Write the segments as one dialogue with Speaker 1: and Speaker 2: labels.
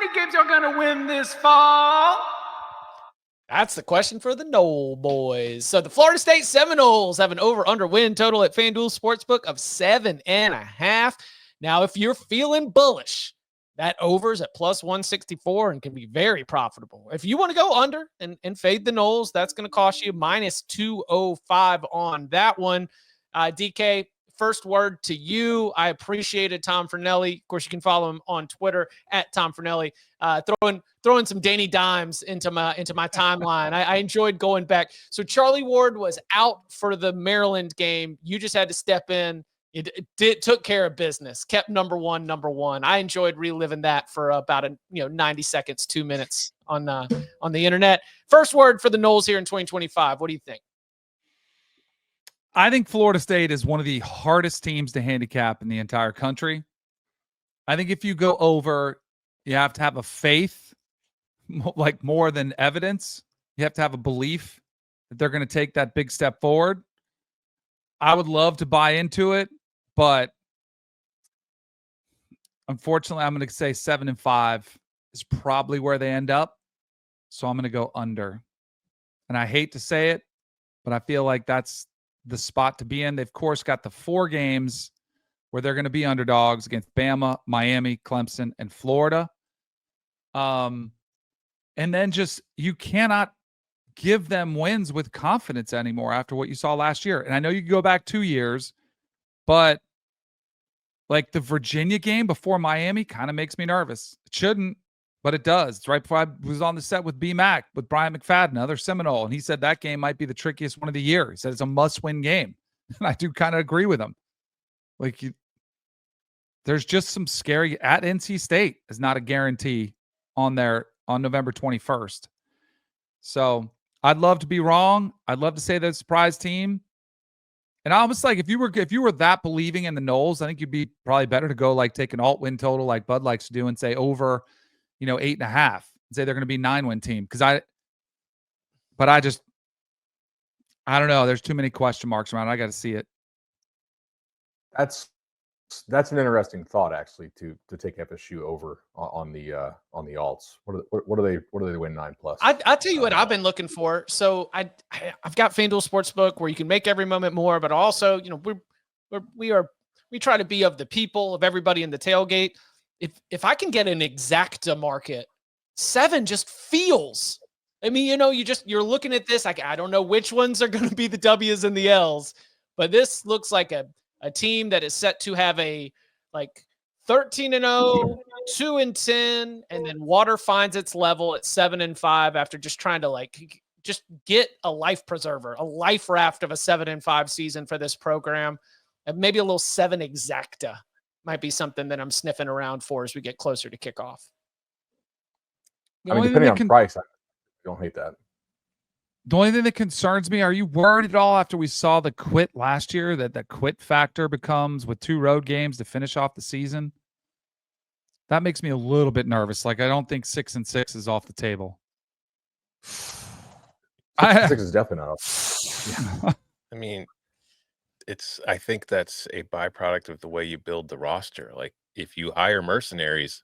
Speaker 1: many games are going to win this fall?
Speaker 2: That's the question for the Knoll boys. So the Florida State Seminoles have an over-under win total at FanDuel Sportsbook of 7.5. Now, if you're feeling bullish, that over's at plus 164 and can be very profitable. If you want to go under and fade the Noles, that's going to cost you minus 205 on that one. DK, first word to you. I appreciated Tom Fornelli. Of course, you can follow him on Twitter at Tom Fornelli. Throwing some Danny dimes into my timeline. I enjoyed going back. So Charlie Ward was out for the Maryland game. You just had to step in. It took care of business. Kept number one. I enjoyed reliving that for about 90 seconds, 2 minutes on the internet. First word for the Noles here in 2025. What do you think?
Speaker 3: I think Florida State is one of the hardest teams to handicap in the entire country. I think if you go over, you have to have a faith, like more than evidence. You have to have a belief that they're going to take that big step forward. I would love to buy into it, but unfortunately, I'm going to say 7-5 is probably where they end up. So I'm going to go under. And I hate to say it, but I feel like that's the spot to be in. They've, of course, got the 4 games where they're going to be underdogs against Bama, Miami, Clemson, and Florida. And then just you cannot give them wins with confidence anymore after what you saw last year. And I know you can go back 2 years, but like the Virginia game before Miami kind of makes me nervous. It shouldn't, but it does. It's right before I was on the set with B-Mac, with Brian McFadden, another Seminole, and he said that game might be the trickiest one of the year. He said it's a must-win game. And I do kind of agree with him. Like, there's just some scary at NC State is not a guarantee on November 21st. So I'd love to be wrong. I'd love to say they're a surprise team. And I was like, if you were that believing in the Noles, I think you'd be probably better to go like take an alt win total like Bud likes to do and say over, 8.5 and say they're going to be 9-win team. I don't know. There's too many question marks around. I got to see it.
Speaker 4: That's an interesting thought, actually, to take FSU over on the alts. What do they win 9+?
Speaker 2: I'll tell you what I've been looking for. So I've got FanDuel Sportsbook where you can make every moment more, but also we try to be of the people, of everybody in the tailgate. If I can get an exacta market, 7 just feels. I mean, you're looking at this like I don't know which ones are going to be the W's and the L's, but this looks like a team that is set to have a 13-0, 2-10, and then water finds its level at 7-5 after just trying to just get a life preserver, a life raft of a 7-5 season for this program, and maybe a little 7 exacta might be something that I'm sniffing around for as we get closer to kickoff.
Speaker 4: Depending on price, I don't hate that.
Speaker 3: The only thing that concerns me, are you worried at all after we saw the quit last year that the quit factor becomes with 2 road games to finish off the season? That makes me a little bit nervous. Like, I don't think 6-6 is off the table.
Speaker 4: 6 is definitely not off.
Speaker 5: Yeah. I mean, I think that's a byproduct of the way you build the roster. Like, if you hire mercenaries,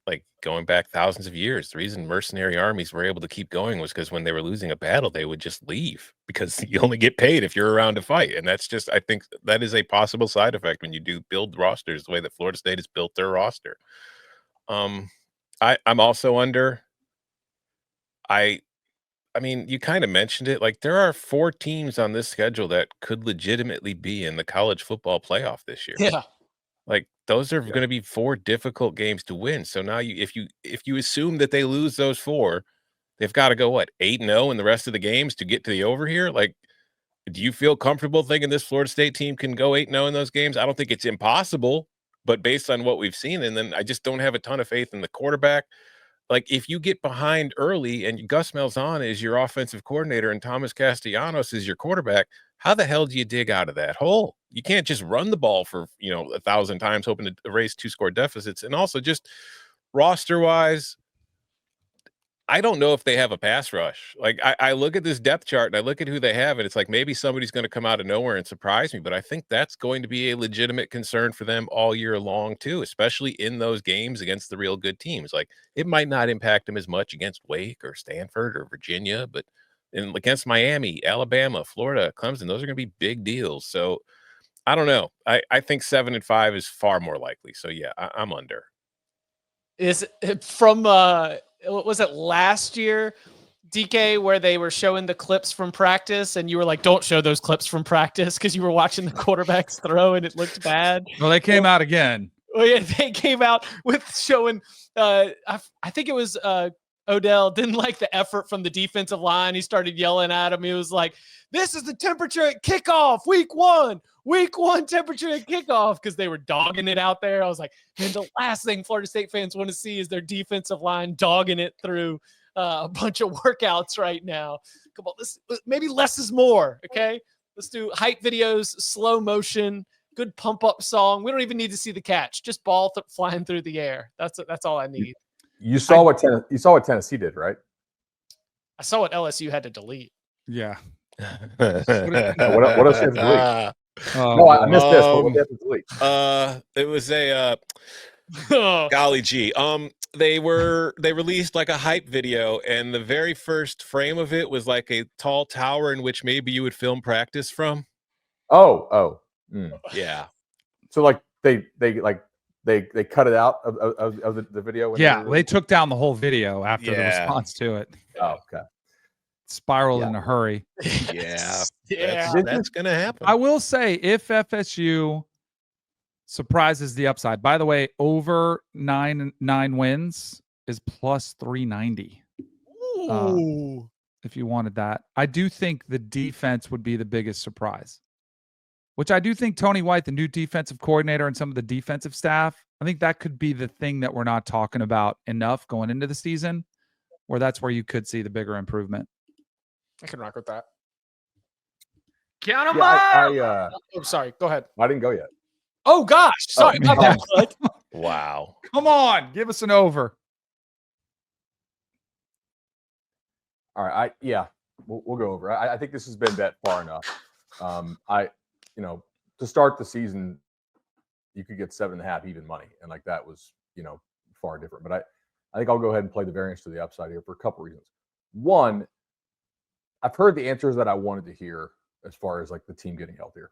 Speaker 5: like going back thousands of years, the reason mercenary armies were able to keep going was because when they were losing a battle, they would just leave because you only get paid if you're around to fight. And that's just, I think that is a possible side effect when you do build rosters the way that Florida State has built their roster. I'm also under. I mean, you kind of mentioned it. Like, there are 4 teams on this schedule that could legitimately be in the college football playoff this year.
Speaker 2: Yeah.
Speaker 5: Like, those are going to be 4 difficult games to win. So now if you assume that they lose those 4, they've got to go 8-0 in the rest of the games to get to the over here. Like, do you feel comfortable thinking this Florida State team can go 8-0 in those games? I don't think it's impossible, but based on what we've seen, and then I just don't have a ton of faith in the quarterback. Like, if you get behind early and Gus Malzahn is your offensive coordinator and Thomas Castellanos is your quarterback, how the hell do you dig out of that hole? You can't just run the ball for, 1,000 times hoping to erase 2-score deficits. And also just roster-wise, I don't know if they have a pass rush. Like I look at this depth chart and I look at who they have, and it's like maybe somebody's going to come out of nowhere and surprise me. But I think that's going to be a legitimate concern for them all year long too, especially in those games against the real good teams. Like it might not impact them as much against Wake or Stanford or Virginia, but against Miami, Alabama, Florida, Clemson, those are going to be big deals. So I don't know. I think 7-5 is far more likely. So yeah, I'm under.
Speaker 2: Is it from what was it last year, DK, where they were showing the clips from practice and you were like, don't show those clips from practice because you were watching the quarterbacks throw and it looked bad?
Speaker 3: Well, they came out again.
Speaker 2: Oh yeah, they came out with showing I think it was Odell didn't like the effort from the defensive line. He started yelling at him. He was like, this is the temperature at kickoff, week one temperature at kickoff, because they were dogging it out there. I was like, man, the last thing Florida State fans want to see is their defensive line dogging it through a bunch of workouts right now. Come on, maybe less is more, okay? Let's do hype videos, slow motion, good pump up song. We don't even need to see the catch, just ball flying through the air. That's all I need.
Speaker 4: You saw what Tennessee did, right?
Speaker 2: I saw what LSU had to delete.
Speaker 3: Yeah.
Speaker 4: What else you have to delete?
Speaker 3: Oh,
Speaker 4: No, I missed this. What do you have to delete?
Speaker 5: It was a golly gee. They released like a hype video, and the very first frame of it was like a tall tower in which maybe you would film practice from.
Speaker 4: Yeah. So like they cut it out of the video.
Speaker 3: Yeah, they took down the whole video after the response to it.
Speaker 4: Oh, okay.
Speaker 3: Spiraled in a hurry.
Speaker 5: Yeah.
Speaker 2: Yeah.
Speaker 5: That's going to happen.
Speaker 3: I will say, if FSU surprises the upside, by the way, over nine wins is plus 390. If you wanted that, I do think the defense would be the biggest surprise, which I do think Tony White, the new defensive coordinator, and some of the defensive staff, I think that could be the thing that we're not talking about enough going into the season, where that's where you could see the bigger improvement.
Speaker 2: I can rock with that.
Speaker 1: Count them up.
Speaker 2: I'm sorry. Go ahead.
Speaker 4: I didn't go yet.
Speaker 2: Oh gosh, sorry.
Speaker 5: Wow.
Speaker 3: Come on, give us an over.
Speaker 4: All right. We'll go over. I think this has been bet far enough. To start the season, you could get 7.5 even money, and like that was far different. But I think I'll go ahead and play the variance to the upside here for a couple reasons. One, I've heard the answers that I wanted to hear as far as like the team getting healthier.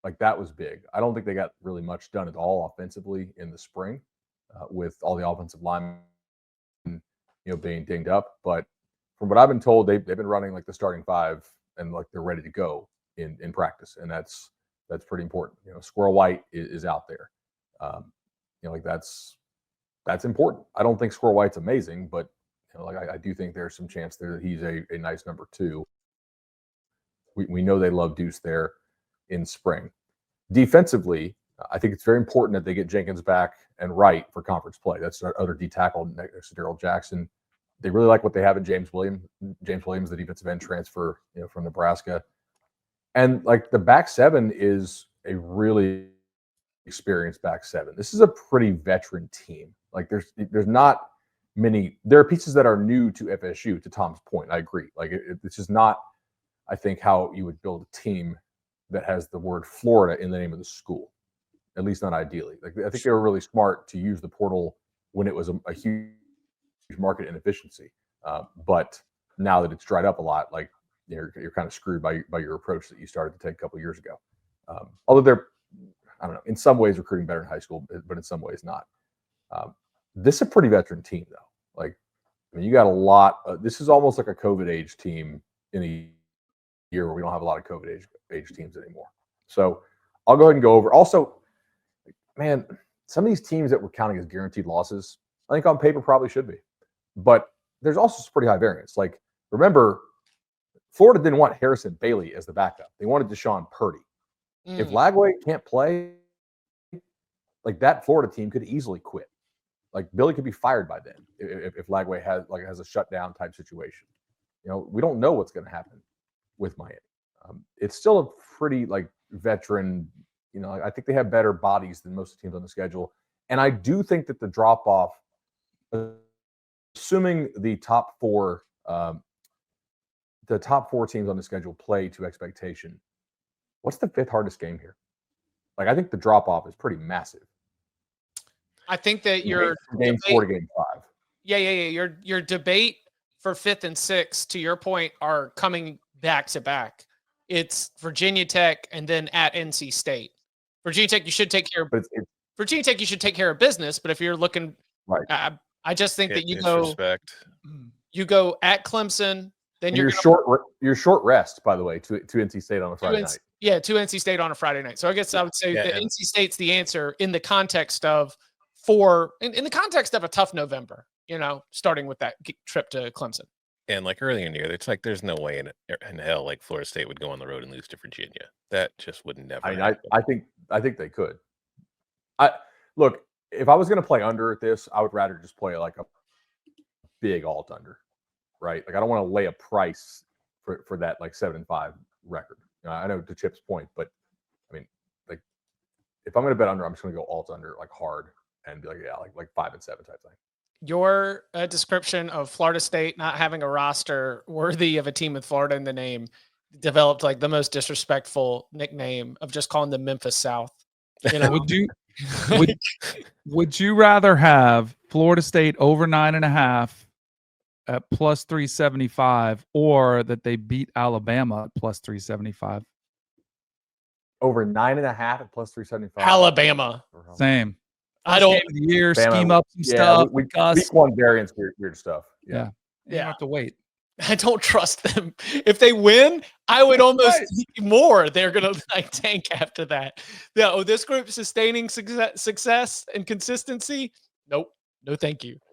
Speaker 4: Like that was big. I don't think they got really much done at all offensively in the spring with all the offensive linemen being dinged up. But from what I've been told, they've been running like the starting five and like they're ready to go in practice, and that's pretty important. Squirrel White is out there. That's important. I don't think Squirrel White's amazing, but I do think there's some chance there that he's a nice number two. We know they love Deuce there in spring. Defensively, I think it's very important that they get Jenkins back and Wright for conference play. That's our other D tackle next to Darrell Jackson. They really like what they have in James Williams, the defensive end transfer, from Nebraska. And like the back seven is a really experienced back seven. This is a pretty veteran team. Like there's not many. There are pieces that are new to FSU. To Tom's point, I agree. Like this is not, I think, how you would build a team that has the word Florida in the name of the school. At least not ideally. Like I think they were really smart to use the portal when it was a huge market inefficiency. But now that it's dried up a lot, like you're kind of screwed by your approach that you started to take a couple of years ago. Although they're, I don't know, in some ways recruiting better in high school, but in some ways not. This is a pretty veteran team, though. Like, I mean, you got a lot. This is almost like a COVID age team in a year where we don't have a lot of COVID age teams anymore. So I'll go ahead and go over. Also, man, some of these teams that we're counting as guaranteed losses, I think on paper probably should be. But there's also some pretty high variance. Like, remember, Florida didn't want Harrison Bailey as the backup. They wanted Deshaun Purdy. If Lagway can't play, like that Florida team could easily quit. Like Billy could be fired by then if Lagway has a shutdown type situation. We don't know what's going to happen with Miami. It's still a pretty like veteran. I think they have better bodies than most teams on the schedule, and I do think that the drop off assuming the top four teams on the schedule play to expectation, what's the fifth hardest game here? Like, I think the drop off is pretty massive.
Speaker 2: I think that your
Speaker 4: game 4 to game 5.
Speaker 2: Yeah. Your debate for 5th and 6th, to your point, are coming back to back. It's Virginia Tech and then at NC State. Virginia Tech, you should take care of. Virginia Tech, you should take care of business. But if you're looking,
Speaker 4: right,
Speaker 2: I just think that you
Speaker 5: go
Speaker 2: at Clemson. Then
Speaker 4: you're short rest, by the way, to NC State on a Friday night.
Speaker 2: Yeah, to NC State on a Friday night. So I guess I would say that NC State's the answer in the context of in the context of a tough November. Starting with that trip to Clemson.
Speaker 5: And like earlier in the year, it's like there's no way in hell like Florida State would go on the road and lose to Virginia. That just would never.
Speaker 4: I think they could. Look, if I was going to play under at this, I would rather just play like a big alt under, right? Like I don't want to lay a price for that like 7-5 record. I know to Chip's point, but I mean, like if I'm going to bet under, I'm just going to go alt under like hard and be like, yeah, like 5 and 7 type thing.
Speaker 2: Your description of Florida State not having a roster worthy of a team with Florida in the name developed like the most disrespectful nickname of just calling them Memphis South.
Speaker 3: Would you rather have Florida State over 9.5 at plus 375, or that they beat Alabama at plus 375?
Speaker 4: Over 9.5 at plus 375.
Speaker 2: Alabama.
Speaker 3: Same.
Speaker 2: I don't.
Speaker 3: Game of the year, scheme up some stuff.
Speaker 4: Week 1 variance, weird stuff. Yeah.
Speaker 3: You have to wait.
Speaker 2: I don't trust them. If they win, I would almost think more. They're gonna like tank after that. Yeah. Oh, this group sustaining success and consistency. Nope. No, thank you.